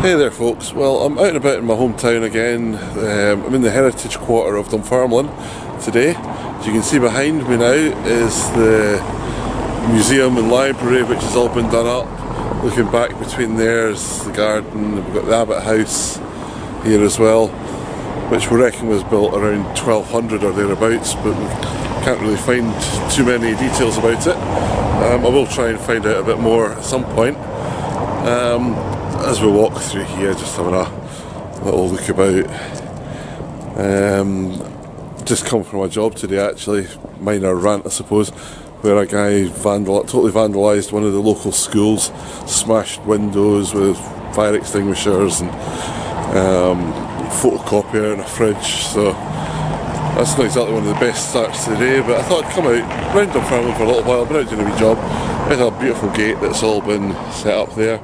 Hey there folks, well I'm out and about in my hometown again. I'm in the heritage quarter of Dunfermline today. As you can see behind me now is the museum and library, which has all been done up. Looking back between there is the garden. We've got the Abbot house here as well, which we reckon was built around 1200 or thereabouts, but we can't really find too many details about it. I will try and find out a bit more at some point. As we walk through here, just having a little look about. Just come from my job today actually, minor rant I suppose, where a guy totally vandalised one of the local schools, smashed windows with fire extinguishers and photocopier and a fridge, so that's not exactly one of the best starts to the day, but I thought I'd come out round Dunfermline for a little while. I've been out doing a wee job. There's a beautiful gate that's all been set up there.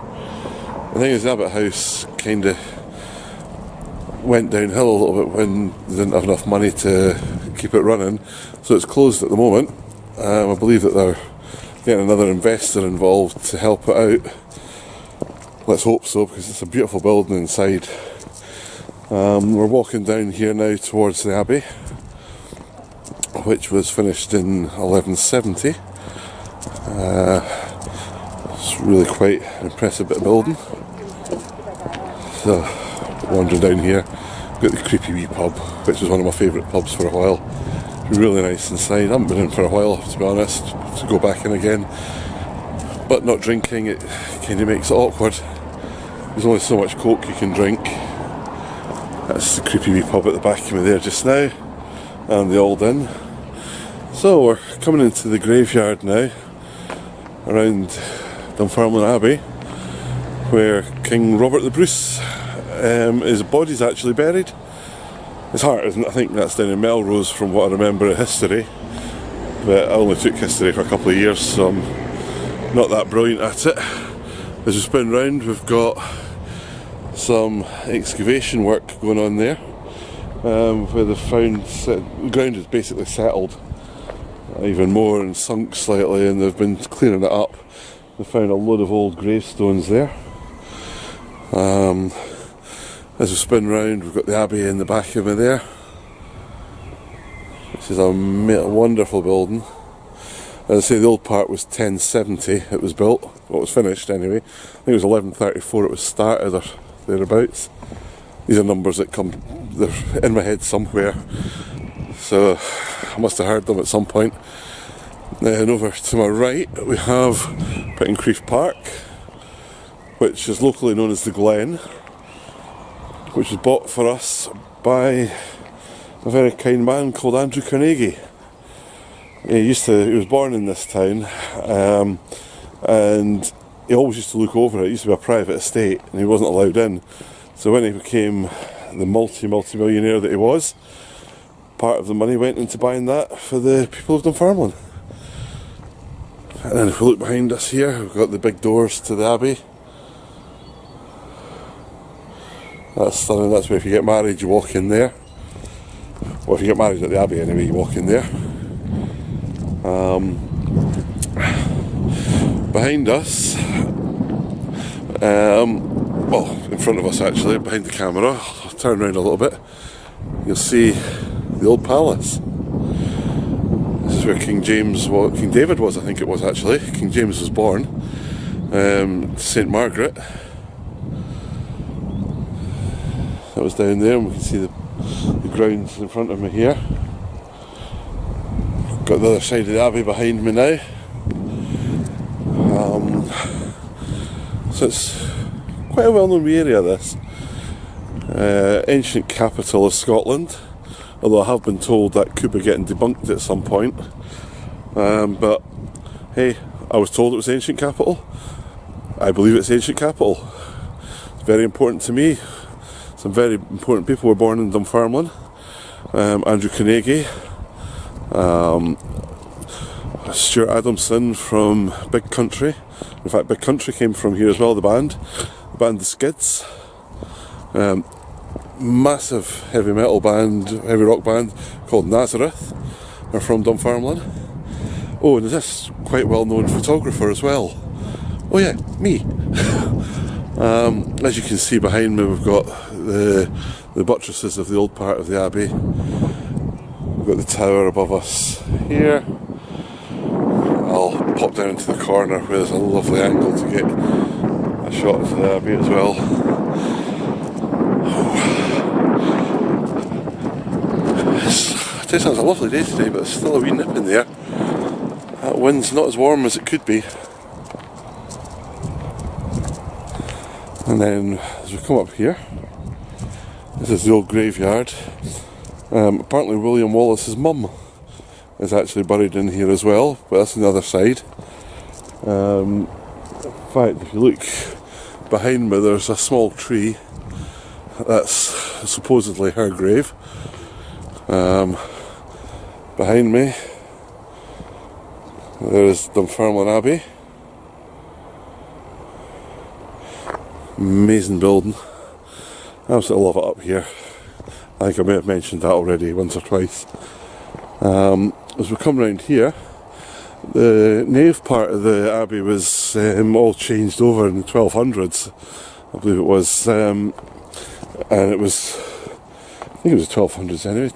The thing is, the Abbot house kind of went downhill a little bit when they didn't have enough money to keep it running, so it's closed at the moment. I believe that they're getting another investor involved to help it out. Let's hope so, because it's a beautiful building inside. We're walking down here now towards the Abbey, which was finished in 1170. It's really quite an impressive bit of building. So, wandering down here, got the creepy wee pub, which was one of my favourite pubs for a while. Really nice inside. I haven't been in for a while, to be honest, to go back in again. But not drinking, it kind of makes it awkward. There's only so much coke you can drink. That's the creepy wee pub at the back of me there just now, and the Old Inn. So we're coming into the graveyard now, around Dunfermline Abbey, where King Robert the Bruce, his body's actually buried. His heart isn't. I think that's down in Melrose from what I remember of history, but I only took history for a couple of years, so I'm not that brilliant at it. As we spin round, we've got some excavation work going on there, where they've found the ground is basically settled even more and sunk slightly, and they've been clearing it up. They found a load of old gravestones there. As we spin round, we've got the Abbey in the back of me there, which is a wonderful building. As I say, the old part was 1070 it was built, well, it was finished anyway. I think it was 1134 it was started or thereabouts. These are numbers that they're in my head somewhere, so I must have heard them at some point. Then over to my right we have Pittencrieff Park, which is locally known as the Glen, which was bought for us by a very kind man called Andrew Carnegie. He was born in this town, and he always used to look over it. It used to be a private estate and he wasn't allowed in. So when he became the multi-millionaire that he was, part of the money went into buying that for the people of Dunfermline. And then if we look behind us here, we've got the big doors to the Abbey. That's stunning. That's where if you get married you walk in there. Well, if you get married at the Abbey anyway, you walk in there. Behind us, well, in front of us actually, behind the camera, I'll turn around a little bit, you'll see the old palace. This is where King David was, I think it was actually. King James was born. St Margaret. That was down there, and we can see the grounds in front of me here. Got the other side of the Abbey behind me now. So it's quite a well-known area, this. Ancient capital of Scotland, although I have been told that could be getting debunked at some point. But hey, I was told it was ancient capital. I believe it's ancient capital. It's very important to me. Some very important people were born in Dunfermline. Andrew Carnegie, Stuart Adamson from Big Country. In fact, Big Country came from here as well, the band The Skids. Massive heavy metal band, heavy rock band called Nazareth are from Dunfermline. Oh, and there's this quite well known photographer as well. Oh yeah, me. As you can see behind me, we've got the buttresses of the old part of the Abbey. We've got the tower above us here. I'll pop down into the corner where there's a lovely angle to get a shot of the Abbey as well. It's a lovely day today, but it's still a wee nip in there. That wind's not as warm as it could be. And then as we come up here, this is the old graveyard. Apparently William Wallace's mum is actually buried in here as well, but that's on the other side. In fact, if you look behind me, there's a small tree. That's supposedly her grave. Behind me, there's Dunfermline Abbey. Amazing building. I absolutely love it up here. I think I may have mentioned that already once or twice. As we come round here, the nave part of the Abbey was all changed over in the 1200s, I believe it was, and it was, I think it was the 1200s anyway.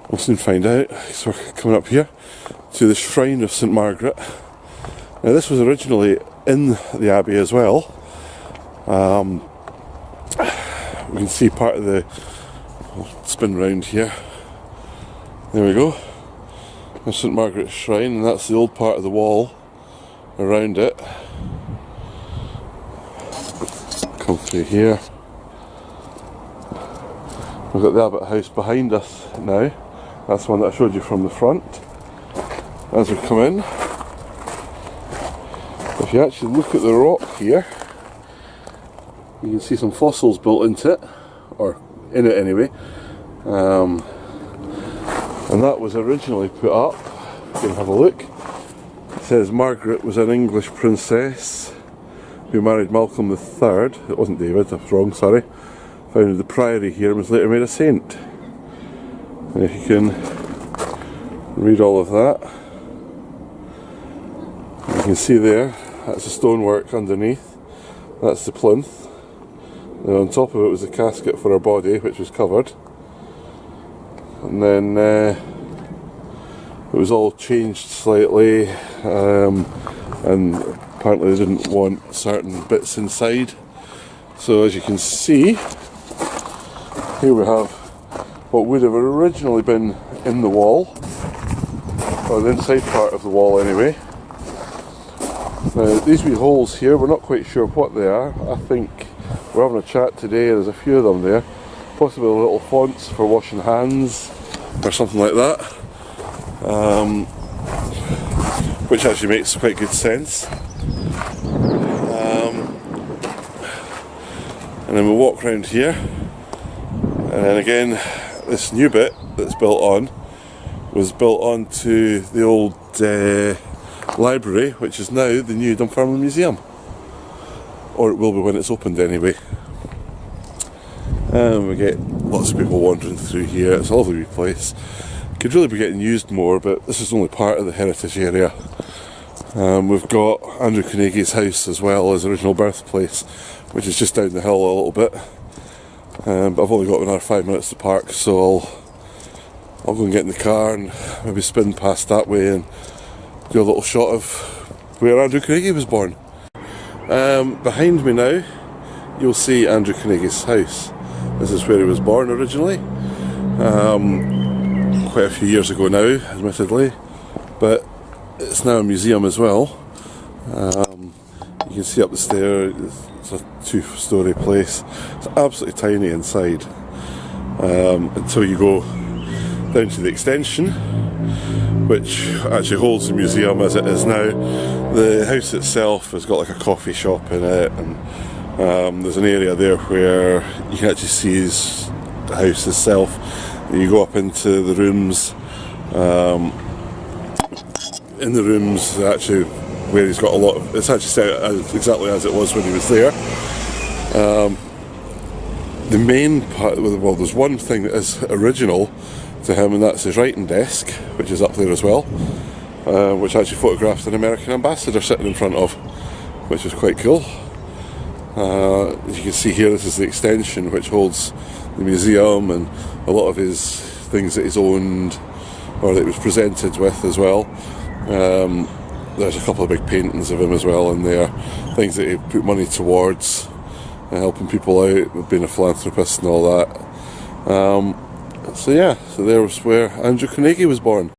We'll soon find out. So we're coming up here to the shrine of St Margaret. Now this was originally in the Abbey as well. We can see part of the, I'll spin round here. There we go. There's St Margaret's shrine, and that's the old part of the wall around it. Come through here. We've got the Abbot house behind us now. That's the one that I showed you from the front. As we come in, if you actually look at the rock here, you can see some fossils built into it, or in it anyway. And that was originally put up, you can have a look. It says Margaret was an English princess who married Malcolm III. It wasn't David, I was wrong, sorry. Founded the priory here and was later made a saint. And if you can read all of that, you can see there, that's the stonework underneath, that's the plinth. And on top of it was the casket for her body, which was covered. And then it was all changed slightly, and apparently they didn't want certain bits inside. So as you can see, here we have what would have originally been in the wall, or the inside part of the wall anyway. Now these wee holes here, we're not quite sure what they are. I think we're having a chat today, there's a few of them there. Possibly little fonts for washing hands or something like that, which actually makes quite good sense. And then we'll walk around here, and then again this new bit that's built on was built onto the old library, which is now the new Dunfermline Museum, or it will be when it's opened anyway. And we get lots of people wandering through here. It's a lovely wee place. Could really be getting used more, but this is only part of the heritage area. We've got Andrew Carnegie's house as well, his original birthplace, which is just down the hill a little bit. But I've only got another 5 minutes to park, so I'll go and get in the car and maybe spin past that way and do a little shot of where Andrew Carnegie was born. Behind me now, you'll see Andrew Carnegie's house. This is where he was born originally. Quite a few years ago now, admittedly, but it's now a museum as well. You can see up the stair, it's a 2-storey place. It's absolutely tiny inside, until you go down to the extension, which actually holds the museum as it is now. The house itself has got like a coffee shop in it, and there's an area there where you can actually see the house itself. You go up into the rooms. In the rooms, actually, where he's got a lot of, it's actually set out exactly as it was when he was there. The main part, well, there's one thing that is original to him, and that's his writing desk, which is up there as well, which actually photographs an American ambassador sitting in front of, which is quite cool. As you can see here, this is the extension which holds the museum and a lot of his things that he's owned or that he was presented with as well. There's a couple of big paintings of him as well in there, things that he put money towards, helping people out, being a philanthropist and all that. So yeah, so there was where Andrew Carnegie was born.